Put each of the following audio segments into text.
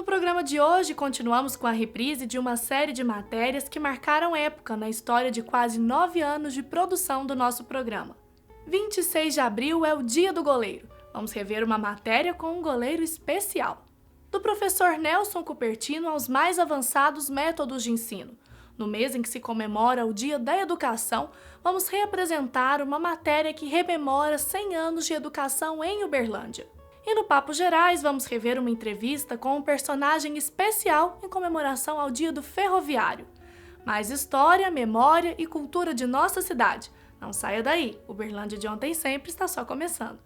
programa de hoje, continuamos com a reprise de uma série de matérias que marcaram época na história de quase 9 anos de produção do nosso programa. 26 de abril é o Dia do Goleiro. Vamos rever uma matéria com um goleiro especial. Do professor Nelson Cupertino aos mais avançados métodos de ensino. No mês em que se comemora o Dia da Educação, vamos reapresentar uma matéria que rememora 100 anos de educação em Uberlândia. E no Papo Gerais, vamos rever uma entrevista com um personagem especial em comemoração ao Dia do Ferroviário. Mais história, memória e cultura de nossa cidade. Não saia daí, Uberlândia de ontem sempre está só começando.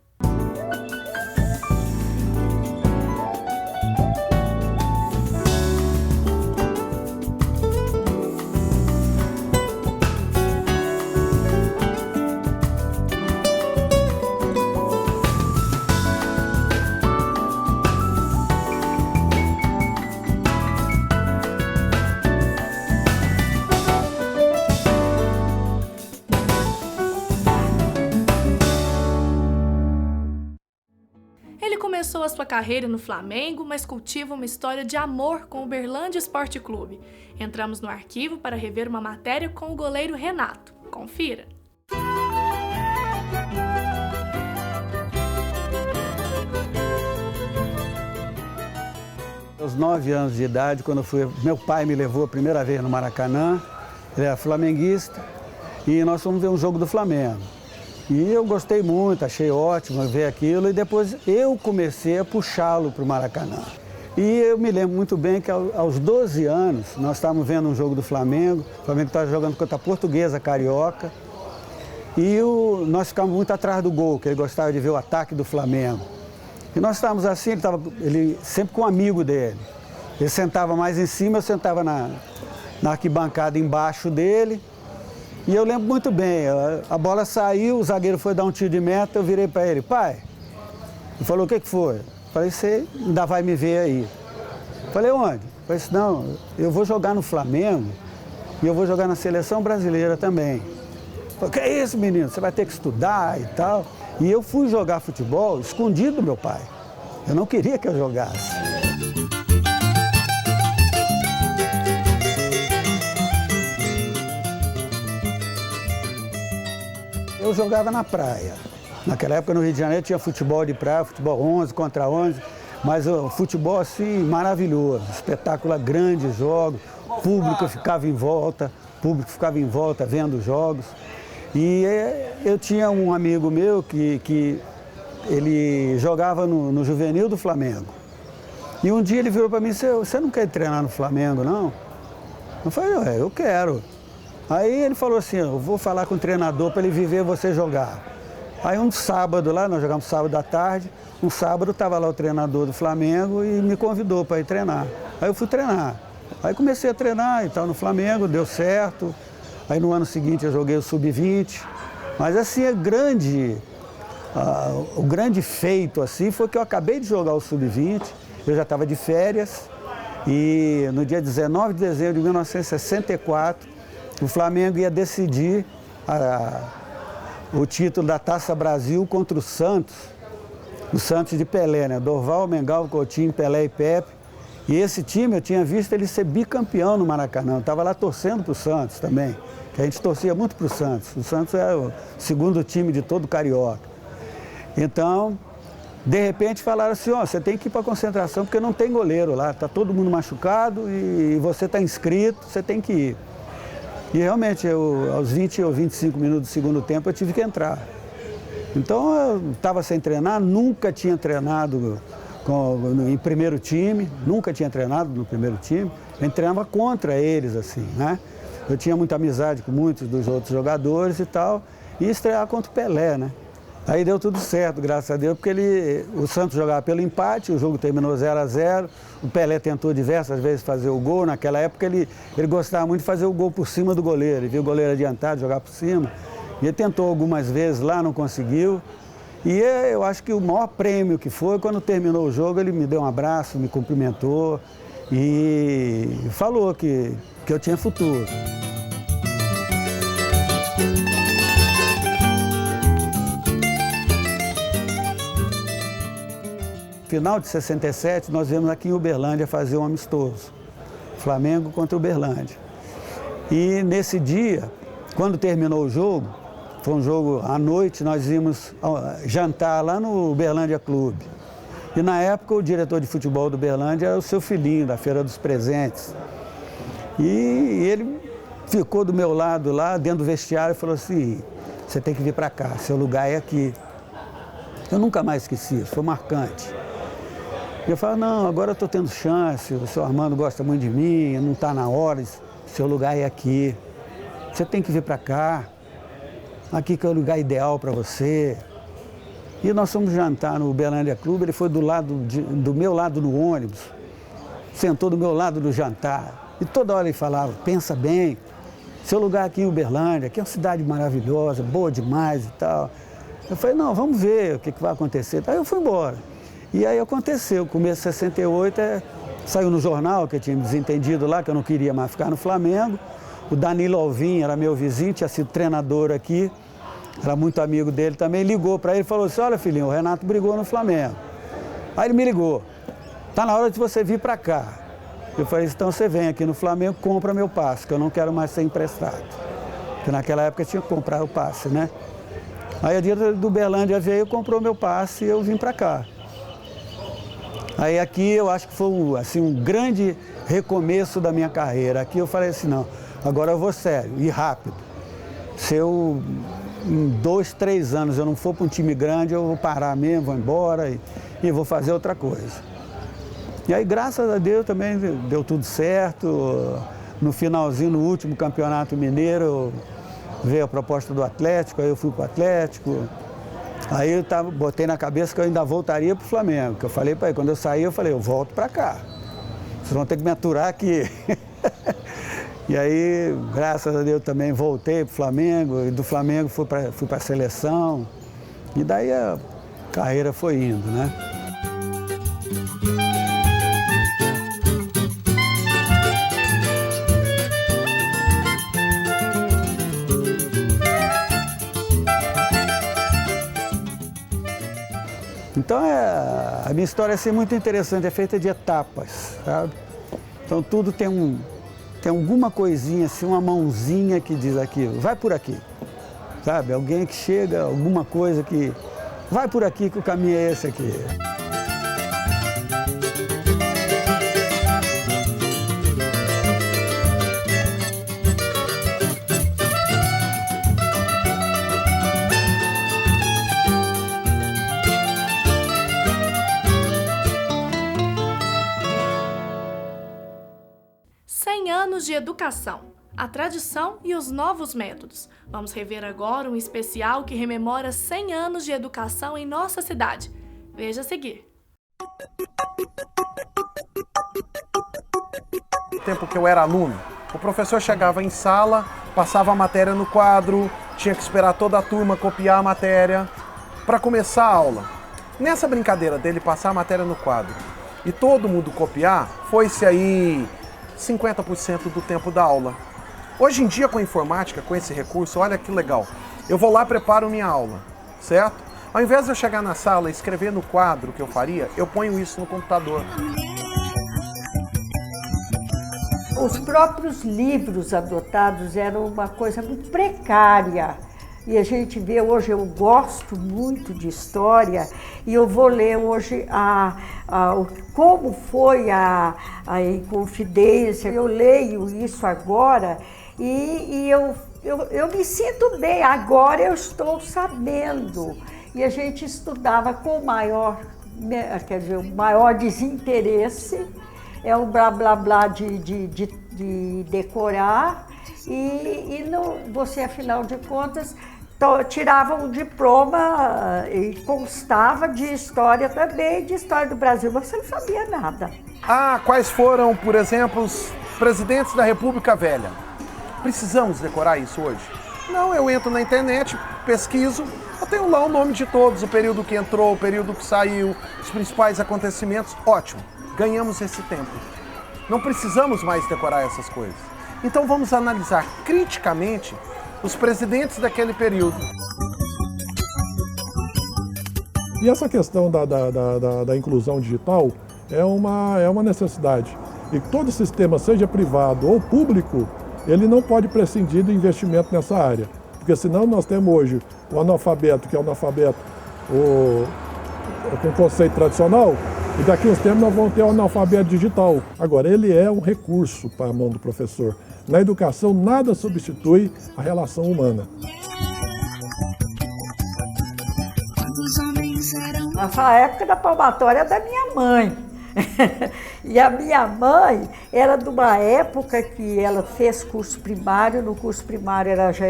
Começou a sua carreira no Flamengo, mas cultiva uma história de amor com o Uberlândia Esporte Clube. Entramos no arquivo para rever uma matéria com o goleiro Renato. Confira! Aos 9 anos de idade, quando meu pai me levou a primeira vez no Maracanã, ele era flamenguista, e nós fomos ver um jogo do Flamengo. E eu gostei muito, achei ótimo ver aquilo e depois eu comecei a puxá-lo para o Maracanã. E eu me lembro muito bem que aos 12 anos nós estávamos vendo um jogo do Flamengo, o Flamengo estava jogando contra a Portuguesa Carioca e nós ficávamos muito atrás do gol, que ele gostava de ver o ataque do Flamengo. E nós estávamos assim, ele sempre com um amigo dele. Ele sentava mais em cima, eu sentava na arquibancada embaixo dele. E eu lembro muito bem, a bola saiu, o zagueiro foi dar um tiro de meta, eu virei para ele, pai, ele falou, o que foi? Eu falei, você ainda vai me ver aí. Eu falei, onde? Eu falei, não, eu vou jogar no Flamengo e eu vou jogar na seleção brasileira também. Eu falei, que é isso, menino, você vai ter que estudar e tal. E eu fui jogar futebol escondido do meu pai, eu não queria que eu jogasse. Eu jogava na praia. Naquela época no Rio de Janeiro tinha futebol de praia, futebol 11 contra 11, mas o futebol assim maravilhoso, espetáculo grande, jogos, público ficava em volta vendo os jogos. E eu tinha um amigo meu que ele jogava no juvenil do Flamengo. E um dia ele virou para mim, você não quer treinar no Flamengo, não? Eu falei, eu quero. Aí ele falou assim, eu vou falar com o treinador para ele viver você jogar. Aí um sábado lá, nós jogamos sábado à tarde, um sábado estava lá o treinador do Flamengo e me convidou para ir treinar. Aí eu fui treinar. Aí comecei a treinar e tal no Flamengo, deu certo. Aí no ano seguinte eu joguei o Sub-20. Mas assim, o grande feito assim foi que eu acabei de jogar o Sub-20, eu já estava de férias e no dia 19 de dezembro de 1964, o Flamengo ia decidir o título da Taça Brasil contra o Santos de Pelé, né? Dorval, Mengal, Coutinho, Pelé e Pepe. E esse time eu tinha visto ele ser bicampeão no Maracanã. Eu estava lá torcendo para o Santos também, que a gente torcia muito para o Santos. O Santos é o segundo time de todo o Carioca. Então, de repente falaram assim, você tem que ir para a concentração porque não tem goleiro lá, está todo mundo machucado e você está inscrito, você tem que ir. E realmente, aos 20 ou 25 minutos do segundo tempo, eu tive que entrar. Então, eu estava sem treinar, nunca tinha treinado em primeiro time, nunca tinha treinado no primeiro time. A gente treinava contra eles, assim, né? Eu tinha muita amizade com muitos dos outros jogadores e tal, e ia estrear contra o Pelé, né? Aí deu tudo certo, graças a Deus, porque o Santos jogava pelo empate, o jogo terminou 0-0, o Pelé tentou diversas vezes fazer o gol, naquela época ele gostava muito de fazer o gol por cima do goleiro, ele viu o goleiro adiantado, jogar por cima, e ele tentou algumas vezes lá, não conseguiu, e eu acho que o maior prêmio que foi, quando terminou o jogo, ele me deu um abraço, me cumprimentou e falou que eu tinha futuro. final de 67, nós viemos aqui em Uberlândia fazer um amistoso. Flamengo contra Uberlândia. E nesse dia, quando terminou o jogo, foi um jogo à noite, nós íamos jantar lá no Uberlândia Clube. E na época o diretor de futebol do Uberlândia era o seu filhinho, da Feira dos Presentes. E ele ficou do meu lado lá, dentro do vestiário, e falou assim, você tem que vir para cá, seu lugar é aqui. Eu nunca mais esqueci isso, foi marcante. E eu falo, não, agora eu estou tendo chance, o seu Armando gosta muito de mim, não está na hora, seu lugar é aqui. Você tem que vir para cá, aqui que é o lugar ideal para você. E nós fomos jantar no Uberlândia Clube, ele foi do meu lado no ônibus, sentou do meu lado no jantar. E toda hora ele falava, pensa bem, seu lugar aqui em Uberlândia, aqui é uma cidade maravilhosa, boa demais e tal. Eu falei, não, vamos ver o que vai acontecer. Aí eu fui embora. E aí aconteceu, começo de 68, saiu no jornal que eu tinha me desentendido lá, que eu não queria mais ficar no Flamengo. O Danilo Alvim era meu vizinho, tinha sido treinador aqui, era muito amigo dele também, ligou para ele e falou assim, olha filhinho, o Renato brigou no Flamengo. Aí ele me ligou, tá na hora de você vir para cá. Eu falei, então você vem aqui no Flamengo, compra meu passe, que eu não quero mais ser emprestado. Porque naquela época tinha que comprar o passe, né? Aí a dia do Uberlândia veio, comprou meu passe e eu vim para cá. Aí aqui eu acho que foi um grande recomeço da minha carreira. Aqui eu falei assim, não, agora eu vou sério e rápido. Se eu, em 2, 3 anos, eu não for para um time grande, eu vou parar mesmo, vou embora e vou fazer outra coisa. E aí, graças a Deus, também deu tudo certo. No finalzinho, no último campeonato mineiro, veio a proposta do Atlético, aí eu fui para o Atlético. Aí eu botei na cabeça que eu ainda voltaria para o Flamengo. Que eu falei para ele, quando eu saí, eu falei, eu volto para cá. Vocês vão ter que me aturar aqui. E aí, graças a Deus, também voltei para o Flamengo. E do Flamengo fui para a seleção. E daí a carreira foi indo, né? Então, a minha história é assim, muito interessante, é feita de etapas, sabe? Então, tudo tem alguma coisinha, assim, uma mãozinha que diz aquilo, vai por aqui, sabe? Alguém que chega, alguma coisa que, vai por aqui que o caminho é esse aqui. Anos de educação, a tradição e os novos métodos. Vamos rever agora um especial que rememora 100 anos de educação em nossa cidade. Veja a seguir. No tempo que eu era aluno, o professor chegava em sala, passava a matéria no quadro, tinha que esperar toda a turma copiar a matéria para começar a aula. Nessa brincadeira dele passar a matéria no quadro e todo mundo copiar, foi-se aí 50% do tempo da aula. Hoje em dia, com a informática, com esse recurso, olha que legal. Eu vou lá, preparo minha aula, certo? Ao invés de eu chegar na sala e escrever no quadro o que eu faria, eu ponho isso no computador. Os próprios livros adotados eram uma coisa muito precária. E a gente vê hoje, eu gosto muito de história, e eu vou ler hoje como foi a Inconfidência. Eu leio isso agora e eu me sinto bem, agora eu estou sabendo. E a gente estudava com maior desinteresse, é um blá blá blá de decorar, e você, afinal de contas, tirava um diploma e constava de história também, de história do Brasil, mas você não sabia nada. Quais foram, por exemplo, os presidentes da República Velha? Precisamos decorar isso hoje? Não, eu entro na internet, pesquiso, eu tenho lá o nome de todos, o período que entrou, o período que saiu, os principais acontecimentos. Ótimo, ganhamos esse tempo. Não precisamos mais decorar essas coisas. Então vamos analisar criticamente os presidentes daquele período. E essa questão da inclusão digital é uma necessidade. E todo sistema, seja privado ou público, ele não pode prescindir do investimento nessa área. Porque senão nós temos hoje o analfabeto, que é o analfabeto com conceito tradicional, e daqui a uns tempos nós vamos ter o analfabeto digital. Agora, ele é um recurso para a mão do professor. Na educação, nada substitui a relação humana. Nessa época da palmatória da minha mãe. E a minha mãe era de uma época que ela fez curso primário, no curso primário era já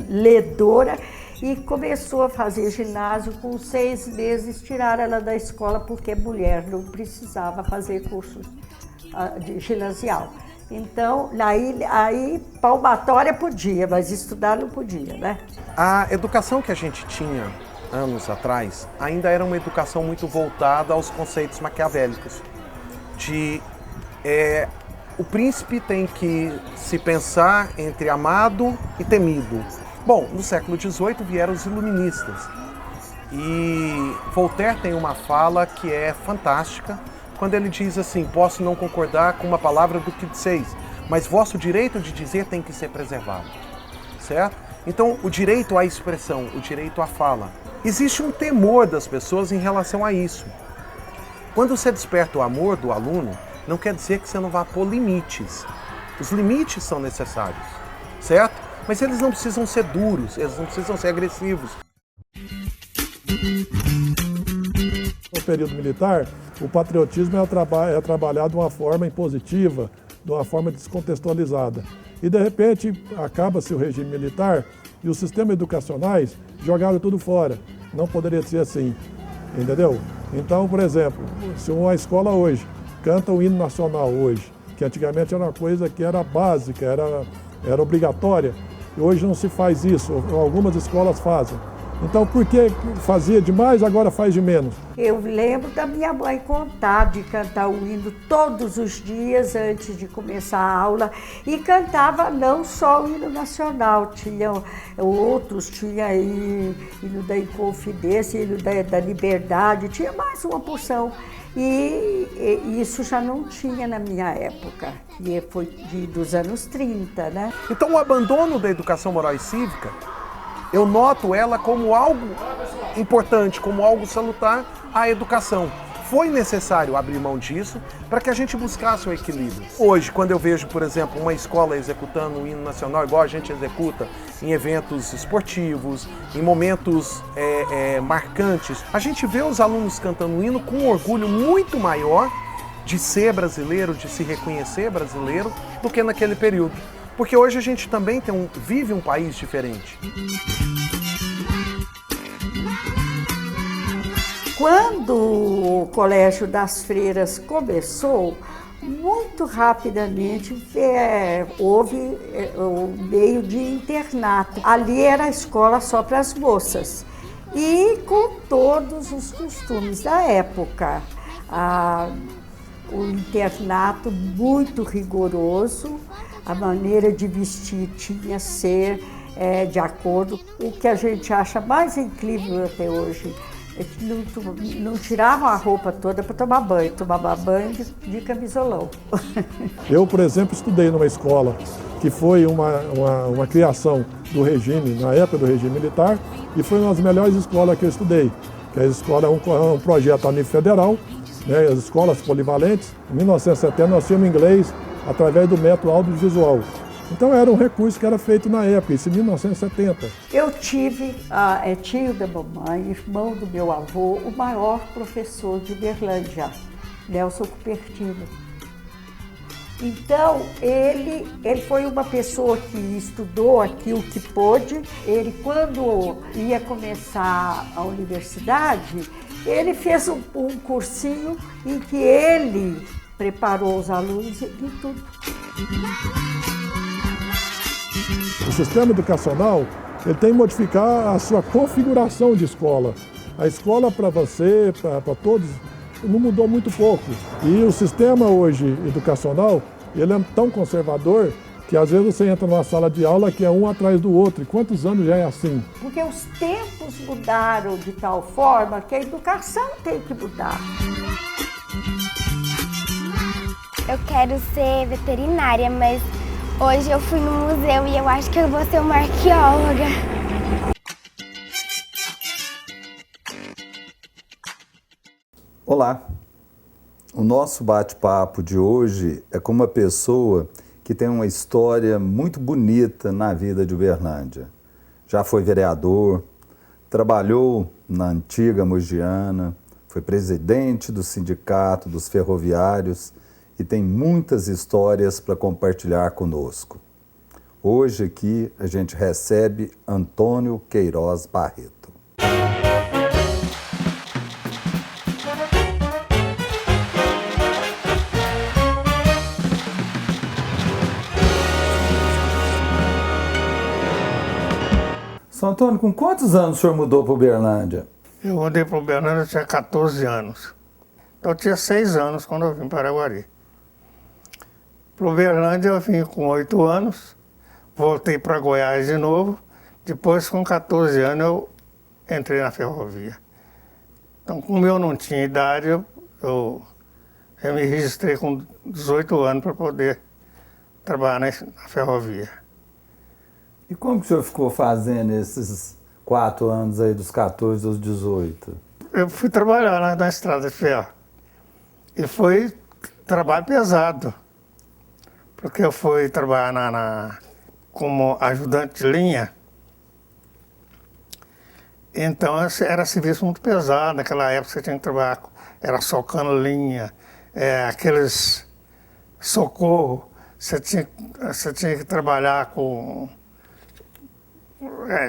ledora, e começou a fazer ginásio. Com 6 meses tiraram ela da escola porque mulher não precisava fazer curso de ginasial. Então, aí palmatória podia, mas estudar não podia, né? A educação que a gente tinha anos atrás ainda era uma educação muito voltada aos conceitos maquiavélicos. O príncipe tem que se pensar entre amado e temido. Bom, no século XVIII vieram os iluministas e Voltaire tem uma fala que é fantástica quando ele diz assim: posso não concordar com uma palavra do que disseis, mas vosso direito de dizer tem que ser preservado, certo? Então, o direito à expressão, o direito à fala. Existe um temor das pessoas em relação a isso. Quando você desperta o amor do aluno, não quer dizer que você não vá pôr limites. Os limites são necessários, certo? Mas eles não precisam ser duros, eles não precisam ser agressivos. No período militar, o patriotismo é trabalhado de uma forma impositiva, de uma forma descontextualizada. E, de repente, acaba-se o regime militar e os sistemas educacionais jogaram tudo fora. Não poderia ser assim, entendeu? Então, por exemplo, se uma escola hoje canta o hino nacional hoje, que antigamente era uma coisa que era básica, era obrigatória, e hoje não se faz isso, algumas escolas fazem. Então, por que fazia demais, agora faz de menos? Eu lembro da minha mãe contar de cantar o hino todos os dias antes de começar a aula, e cantava não só o hino nacional, tinha outros, tinha hino da Inconfidência, hino da Liberdade, tinha mais uma porção. E isso já não tinha na minha época, que foi dos anos 30, né? Então, o abandono da educação moral e cívica, eu noto ela como algo importante, como algo salutar à educação. Foi necessário abrir mão disso para que a gente buscasse o equilíbrio. Hoje, quando eu vejo, por exemplo, uma escola executando o hino nacional igual a gente executa em eventos esportivos, em momentos marcantes, a gente vê os alunos cantando o hino com um orgulho muito maior de ser brasileiro, de se reconhecer brasileiro, do que naquele período. Porque hoje a gente também vive um país diferente. Quando o Colégio das Freiras começou, muito rapidamente houve o meio de internato. Ali era a escola só para as moças e com todos os costumes da época. O internato muito rigoroso, a maneira de vestir tinha que ser de acordo. O que a gente acha mais incrível até hoje é que não tiravam a roupa toda para tomar banho, tomava banho de camisolão. Eu, por exemplo, estudei numa escola que foi uma criação do regime, na época do regime militar, e foi uma das melhores escolas que eu estudei. Que a escola é um projeto a nível federal, né, as escolas polivalentes. Em 1970 nós tínhamos inglês através do método audiovisual. Então era um recurso que era feito na época, isso em 1970. Eu tive, tio da mamãe, irmão do meu avô, o maior professor de Uberlândia, Nelson Cupertino. Então, ele foi uma pessoa que estudou aqui o que pôde. Ele, quando ia começar a universidade, ele fez um cursinho em que ele preparou os alunos e tudo. O sistema educacional ele tem que modificar a sua configuração de escola. A escola para você, para todos, não mudou muito pouco. E o sistema hoje educacional, ele é tão conservador que às vezes você entra numa sala de aula que é um atrás do outro. E quantos anos já é assim? Porque os tempos mudaram de tal forma que a educação tem que mudar. Eu quero ser veterinária, mas hoje eu fui no museu e eu acho que eu vou ser uma arqueóloga. Olá! O nosso bate-papo de hoje é com uma pessoa que tem uma história muito bonita na vida de Uberlândia. Já foi vereador, trabalhou na antiga Mogiana, foi presidente do Sindicato dos Ferroviários e tem muitas histórias para compartilhar conosco. Hoje aqui a gente recebe Antônio Queiroz Barreto. São Antônio, com quantos anos o senhor mudou para Uberlândia? Eu mudei para Uberlândia, eu tinha 14 anos. Então eu tinha 6 anos quando eu vim para Araguari. Para Uberlândia eu vim com 8 anos, voltei para Goiás de novo. Depois, com 14 anos, eu entrei na ferrovia. Então, como eu não tinha idade, eu me registrei com 18 anos para poder trabalhar na ferrovia. E como que o senhor ficou fazendo esses 4 anos aí, dos 14 aos 18? Eu fui trabalhar na estrada de ferro. E foi trabalho pesado. Porque eu fui trabalhar como ajudante de linha. Então era serviço muito pesado. Naquela época você tinha que trabalhar, era socando linha, aqueles socorro. Você tinha que trabalhar com...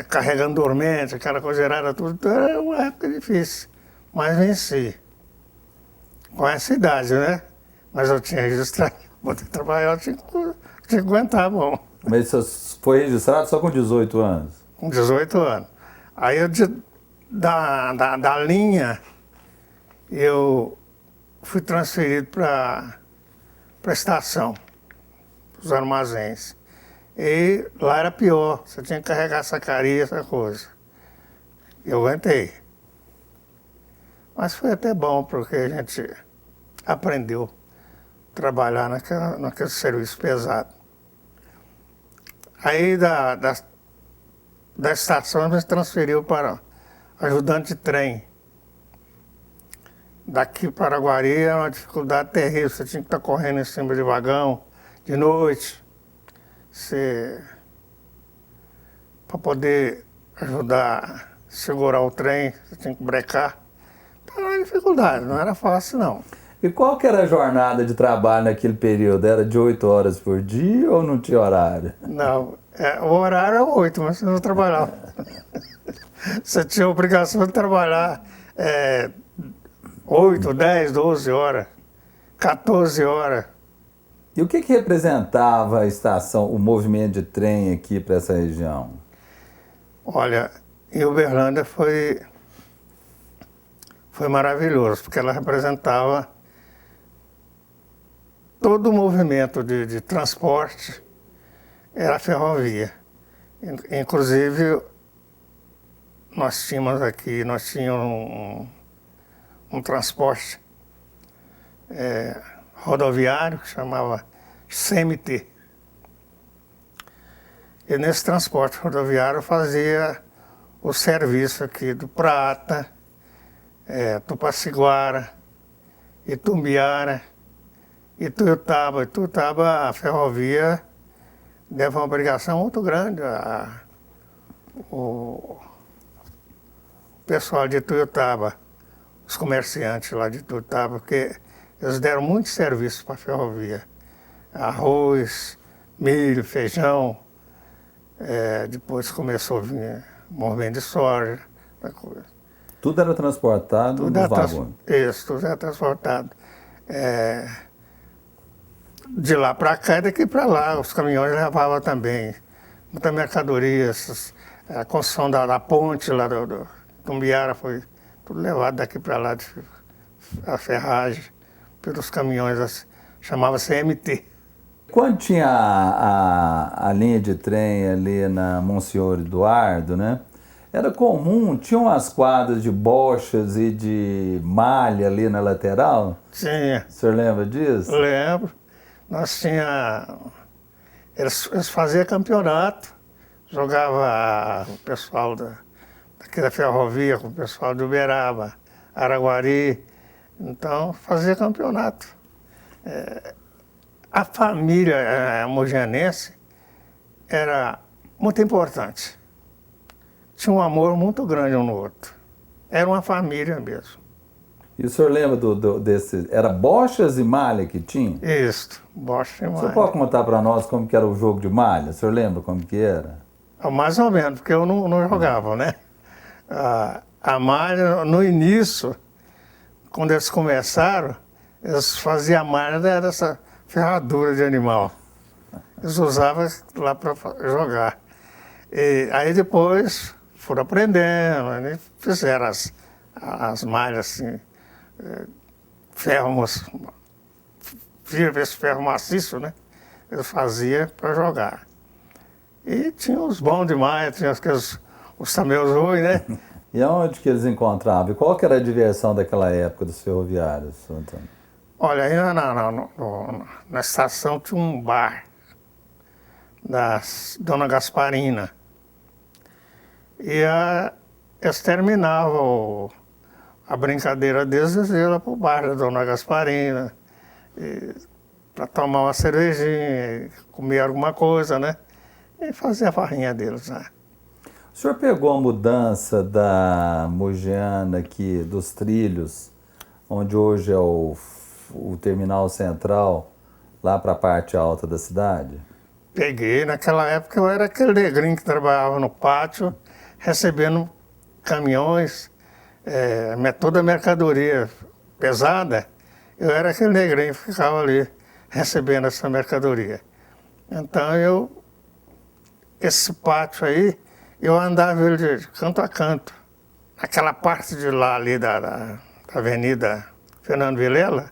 carregando dormente, aquela coisa era tudo. Então era uma época difícil. Mas venci. Com essa idade, né? Mas eu tinha registrado. Vou ter que trabalhar, eu tinha que aguentar, bom. Mas você foi registrado só com 18 anos? Com 18 anos. Aí eu, da linha, eu fui transferido para a estação, para os armazéns. E lá era pior, você tinha que carregar sacaria, essa coisa. Eu aguentei. Mas foi até bom, porque a gente aprendeu a trabalhar naquele serviço pesado. Aí da estação a gente transferiu para ajudante de trem. Daqui para Araguari era uma dificuldade terrível, você tinha que estar correndo em cima de vagão, de noite. Para poder ajudar a segurar o trem, você tinha que brecar. Então era uma dificuldade, não era fácil não. E qual que era a jornada de trabalho naquele período? Era de 8 horas por dia ou não tinha horário? Não, o horário era 8, mas você não trabalhava. Você tinha a obrigação de trabalhar 8, 10, 12 horas, 14 horas. E o que representava a estação, o movimento de trem aqui para essa região? Olha, em Uberlândia foi maravilhoso, porque ela representava todo o movimento de transporte, era a ferrovia. Inclusive, nós tínhamos um transporte rodoviário que chamava CMT. E nesse transporte rodoviário fazia o serviço aqui do Prata, Tupaciguara, Itumbiara, Ituiutaba. Ituiutaba, a ferrovia deve uma obrigação muito grande o pessoal de Ituiutaba, os comerciantes lá de Ituiutaba, porque eles deram muito serviço para a ferrovia. Arroz, milho, feijão. Depois começou a vir movimento de soja. Tudo era transportado nos vagões? Isso, tudo era transportado. De lá para cá e daqui para lá. Os caminhões levavam também muita mercadoria. A construção da ponte lá do Tumbiara foi tudo levado daqui para lá, a ferragem, pelos caminhões, chamava-se MT. Quando tinha a linha de trem ali na Monsenhor Eduardo, né? Era comum, tinha umas quadras de bochas e de malha ali na lateral? Tinha. O senhor lembra disso? Lembro. Nós tinha... Eles faziam campeonato, jogava o pessoal daqui da ferrovia com o pessoal de Uberaba, Araguari, então fazia campeonato. A família mogianense era muito importante. Tinha um amor muito grande um no outro. Era uma família mesmo. E o senhor lembra desse... Era bochas e malha que tinha? Isso, bocha e O senhor malha. pode contar para nós como que era o jogo de malha? O senhor lembra como que era? Mais ou menos, porque eu não jogava, né? A malha, no início, quando eles começaram, eles faziam a malha dessa ferradura de animal. Eles usavam lá para jogar. E aí depois foram aprendendo, né? Fizeram as malhas assim, ferro maciço, né? Eles faziam para jogar. E tinha os bons de malha, tinha os também os ruins, né? E aonde que eles encontravam? E qual que era a diversão daquela época dos ferroviários, senhor Antônio? Olha, aí na estação tinha um bar da Dona Gasparina. E eles terminavam a brincadeira deles, eles iam lá para o bar da Dona Gasparina para tomar uma cervejinha, comer alguma coisa, né? E fazer a farrinha deles, né? O senhor pegou a mudança da Mogiana aqui, dos trilhos, onde hoje é o terminal central, lá para a parte alta da cidade? Peguei. Naquela época eu era aquele negrinho que trabalhava no pátio, recebendo caminhões, toda a mercadoria pesada. Eu era aquele negrinho que ficava ali recebendo essa mercadoria. Então esse pátio aí, eu andava ele de canto a canto. Aquela parte de lá ali da Avenida Fernando Vilela,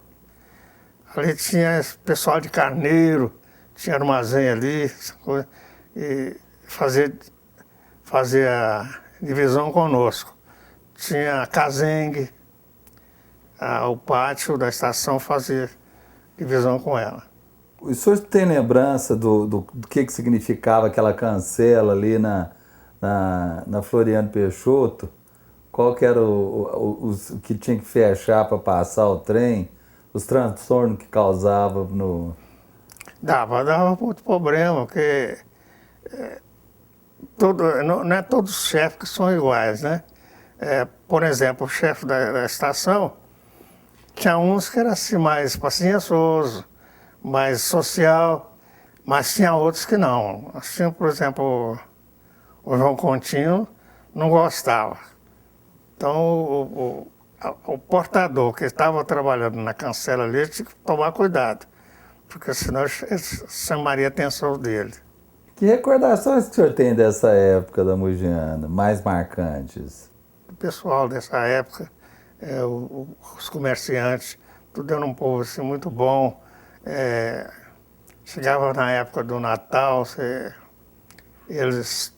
ali tinha pessoal de carneiro, tinha armazém ali, essa coisa, e fazia divisão conosco. Tinha casengue, o pátio da estação fazia divisão com ela. O senhor tem lembrança do que significava aquela cancela ali na Floriano Peixoto? Qual que era o que tinha que fechar para passar o trem? Os transtornos que causava no... Dava muito problema, porque não é todos os chefes que são iguais, né? Por exemplo, o chefe da estação, tinha uns que era assim, mais paciencioso, mais social, mas tinha outros que não. Assim, por exemplo, o João Contino não gostava. Então, o portador que estava trabalhando na cancela ali tinha que tomar cuidado, porque senão ele chamaria a atenção dele. Que recordações que o senhor tem dessa época da Mogiana, mais marcantes? O pessoal dessa época, os comerciantes, tudo era um povo assim, muito bom. Chegava na época do Natal, eles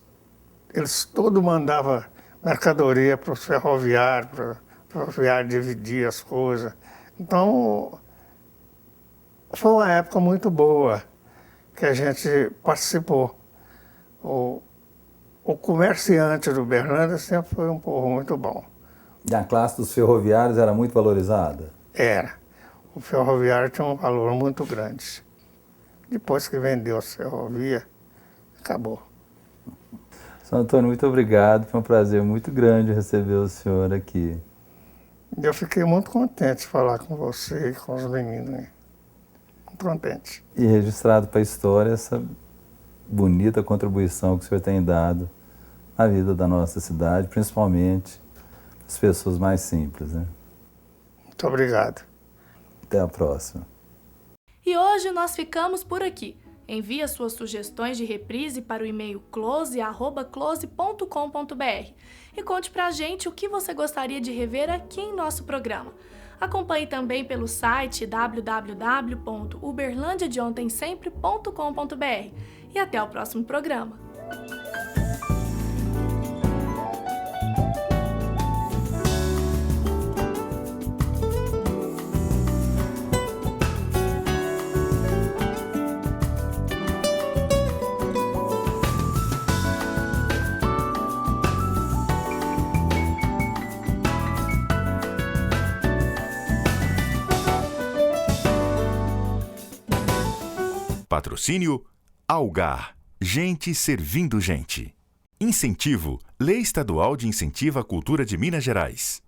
todos mandavam mercadoria para os ferroviários, para o ferroviário dividir as coisas. Então, foi uma época muito boa que a gente participou. O comerciante do Uberlândia sempre foi um povo muito bom. E a classe dos ferroviários era muito valorizada? Era. O ferroviário tinha um valor muito grande. Depois que vendeu a ferrovia, acabou. Sr. Antônio, muito obrigado. Foi um prazer muito grande receber o senhor aqui. Eu fiquei muito contente de falar com você e com os meninos. Muito contente. E registrado para a história essa bonita contribuição que o senhor tem dado à vida da nossa cidade, principalmente as pessoas mais simples, né? Muito obrigado. Até a próxima. E hoje nós ficamos por aqui. Envie as suas sugestões de reprise para o e-mail close@close.com.br e conte pra gente o que você gostaria de rever aqui em nosso programa. Acompanhe também pelo site www.uberlandiadeontensempre.com.br e até o próximo programa. Patrocínio Algar, gente servindo gente. Incentivo, Lei Estadual de Incentivo à Cultura de Minas Gerais.